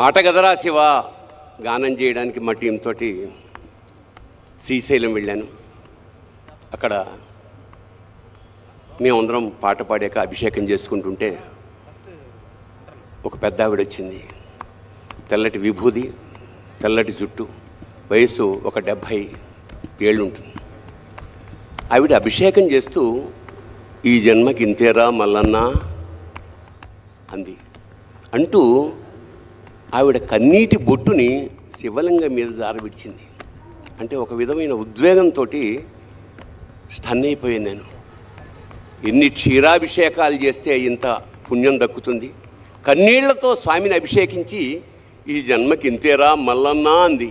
ఆటగదరా శివ గానం చేయడానికి మా టీంతో శ్రీశైలం వెళ్ళాను. అక్కడ మేమందరం పాట పాడాక అభిషేకం చేసుకుంటుంటే ఒక పెద్ద ఆవిడ వచ్చింది. తెల్లటి విభూది, తెల్లటి జుట్టు, వయసు ఒక 70 ఏళ్ళు ఉంటుంది. ఆవిడ అభిషేకం చేస్తూ ఈ జన్మకి ఇంతేరా మల్లన్న అంది. అంటూ ఆవిడ కన్నీటి బొట్టుని శివలింగం మీద జారవిడిచింది. అంటే ఒక విధమైన ఉద్వేగంతో స్టన్ అయిపోయాను నేను. ఎన్ని క్షీరాభిషేకాలు చేస్తే ఇంత పుణ్యం దక్కుతుంది? కన్నీళ్లతో స్వామిని అభిషేకించి ఈ జన్మకి ఇంతేరా మల్లన్న అంది.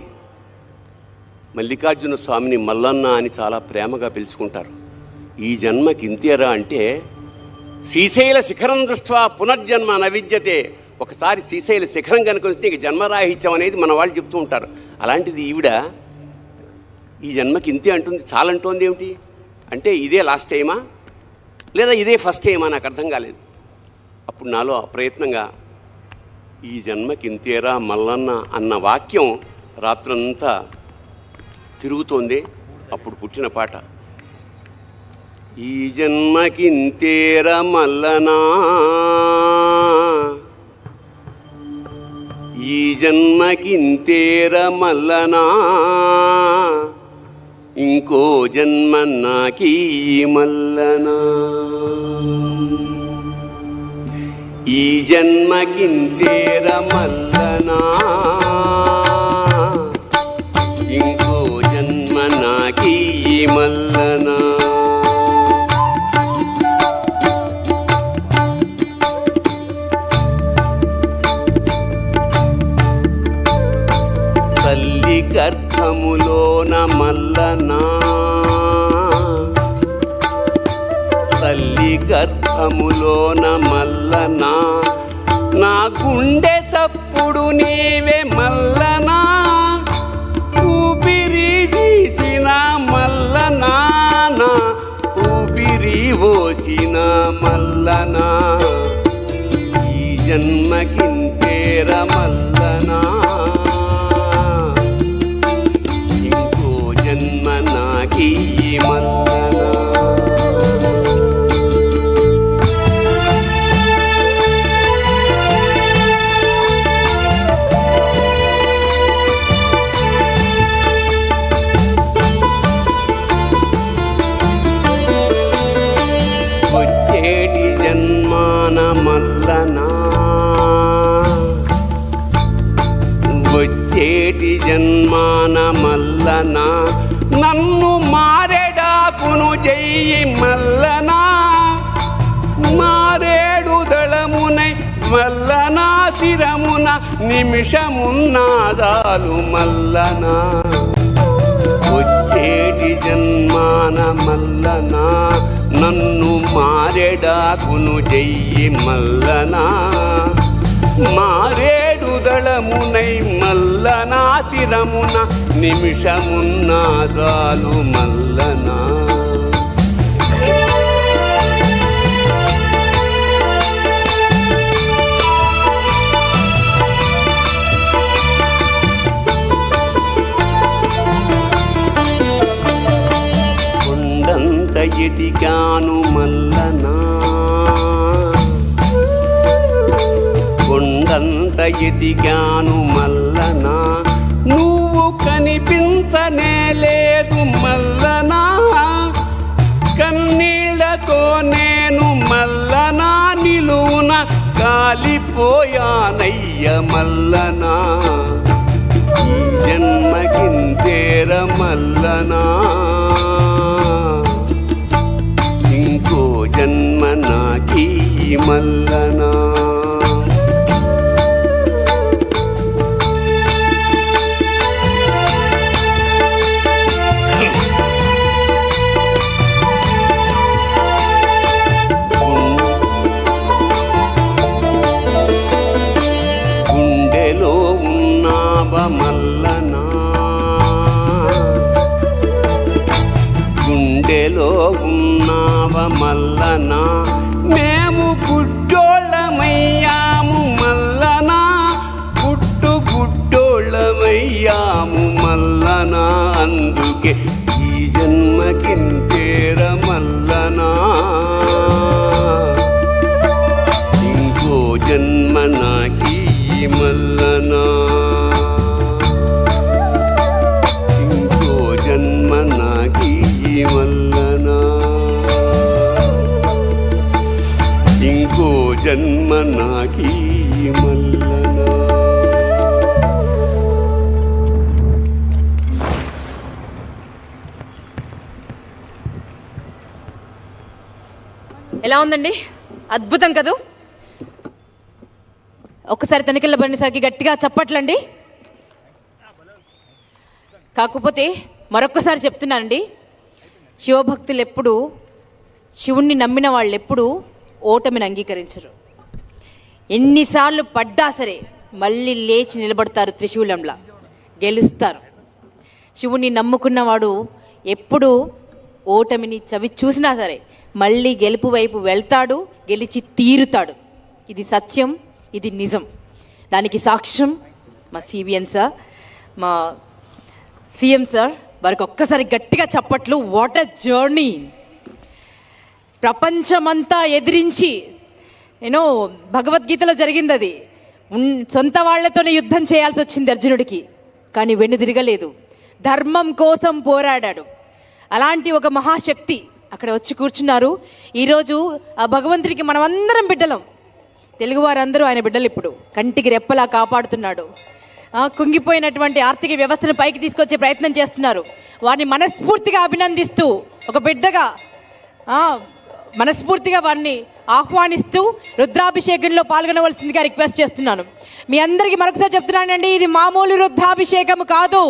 మల్లికార్జున స్వామిని మల్లన్న అని చాలా ప్రేమగా పిలుచుకుంటారు. ఈ జన్మకి ఇంతేరా అంటే శ్రీశైల శిఖరం దృష్ట్యా పునర్జన్మ నవిద్యతే. ఒకసారి శ్రీశైల శిఖరం కనుక వస్తే ఇంక జన్మరాహిత్యం అనేది మన వాళ్ళు చెప్తూ ఉంటారు. అలాంటిది ఈవిడ ఈ జన్మకి ఇంతే అంటుంది. చాలంటోంది ఏమిటి అంటే ఇదే లాస్ట్ టైమా లేదా ఇదే ఫస్ట్ టైమా నాకు అర్థం కాలేదు. అప్పుడు నాలో ప్రయత్నంగా ఈ జన్మకి ఇంతేరా మల్లన్న అన్న వాక్యం రాత్రంతా తిరుగుతోంది. అప్పుడు పుట్టిన పాట ఈ జన్మకి ఇంతేరా మల్లనా, ఈ జన్మకి ఇంతేరా మల్లనా, ఇంకో జన్మ నాకీ మల్లనా, ఈ జన్మకి ఇంతేరా మల్లనా, ఇంకో జన్మ నాకీ మల్లనా. తల్లి గర్భములోన మల్లనా, తల్లి గర్భములోన మల్లనా, నా గుండె సప్పుడు నీవే మల్లనా, ఊపిరి తీసిన మల్లనా, నా ఊపిరి పోసిన మల్లనా, ఈ జన్మకింతేర మల్లనా, ఇంకో జన్మ నాకీ మల్లనా. వచ్చేటి జన్మాన మల్లనా, వచ్చేటి జన్మాన మల్లనా, నన్ను మారేడాకును చెయ్యి మల్లనా, మారేడు దళమునై మల్లనా, శిరమున నిమిషమున్నాదాలు మల్లనా, వచ్చేటి జన్మాన మల్లనా, నన్ను మారేడాకును చెయ్యి మల్లనా, మారేడు దళమునై మల్లనా, శిరమున నిమిషమున్నాదాలు మల్లనా. కొండంత ఎదిగాను మల్లనా, కొండంత ఎదిగాను మల్లనా, నువ్వు కనిపించనే లేదు మల్లనా, కన్నీళ్లతో నేను మల్లనా, నిలువున కాలిపోయానయ్య మల్లనా, ఈ జన్మకింతేర మల్లనా, ఇంకో జన్మ నాకీ మల్లనా. గుండెలో ఉన్నావ మల్లనా, గుండెలో ఉన్నావ మల్లనా, మేము గుడ్డోళ్ళమయ్యాము మల్లనా, గుడ్డు అందుకే ఈ జన్మకింతేర మల్లనా, ఇంకో జన్మ నాకీ మల్లనా, ఇంకో జన్మ నాకీ మల్లనా, ఇంకో జన్మ నాకీ మల్లనా. ఎలా ఉందండి? అద్భుతం కదూ? ఒక్కసారి తనిఖీల బండిసారికి గట్టిగా చప్పట్లండి. కాకపోతే మరొక్కసారి చెప్తున్నానండి, శివభక్తులు ఎప్పుడు, శివుణ్ణి నమ్మిన వాళ్ళు ఎప్పుడు ఓటమిని అంగీకరించరు. ఎన్నిసార్లు పడ్డా సరే మళ్ళీ లేచి నిలబడతారు, త్రిశూలంలా గెలుస్తారు. శివుణ్ణి నమ్ముకున్నవాడు ఎప్పుడు ఓటమిని చవి చూసినా సరే మళ్ళీ గెలుపు వైపు వెళ్తాడు, గెలిచి తీరుతాడు. ఇది సత్యం, ఇది నిజం. దానికి సాక్ష్యం మా సిబిఎన్ సార్, మా సీఎం సార్. వారికి ఒక్కసారి గట్టిగా చప్పట్లు. What a journey! ప్రపంచమంతా ఎదిరించి, భగవద్గీతలో జరిగింది అది. సొంత వాళ్లతోనే యుద్ధం చేయాల్సి వచ్చింది అర్జునుడికి, కానీ వెన్ను తిరగలేదు. ధర్మం కోసం పోరాడాడు. అలాంటి ఒక మహాశక్తి అక్కడ వచ్చి కూర్చున్నారు. ఈరోజు ఆ భగవంతుడికి మనం అందరం బిడ్డలం. తెలుగువారందరూ ఆయన బిడ్డలు. ఇప్పుడు కంటికి రెప్పలా కాపాడుతున్నాడు. కుంగిపోయినటువంటి ఆర్థిక వ్యవస్థను పైకి తీసుకొచ్చే ప్రయత్నం చేస్తున్నారు. వారిని మనస్ఫూర్తిగా అభినందిస్తూ, ఒక బిడ్డగా మనస్ఫూర్తిగా వారిని ఆహ్వానిస్తూ రుద్రాభిషేకంలో పాల్గొనవలసిందిగా రిక్వెస్ట్ చేస్తున్నాను. మీ అందరికీ మరొకసారి చెప్తున్నానండి, ఇది మామూలు రుద్రాభిషేకం కాదు.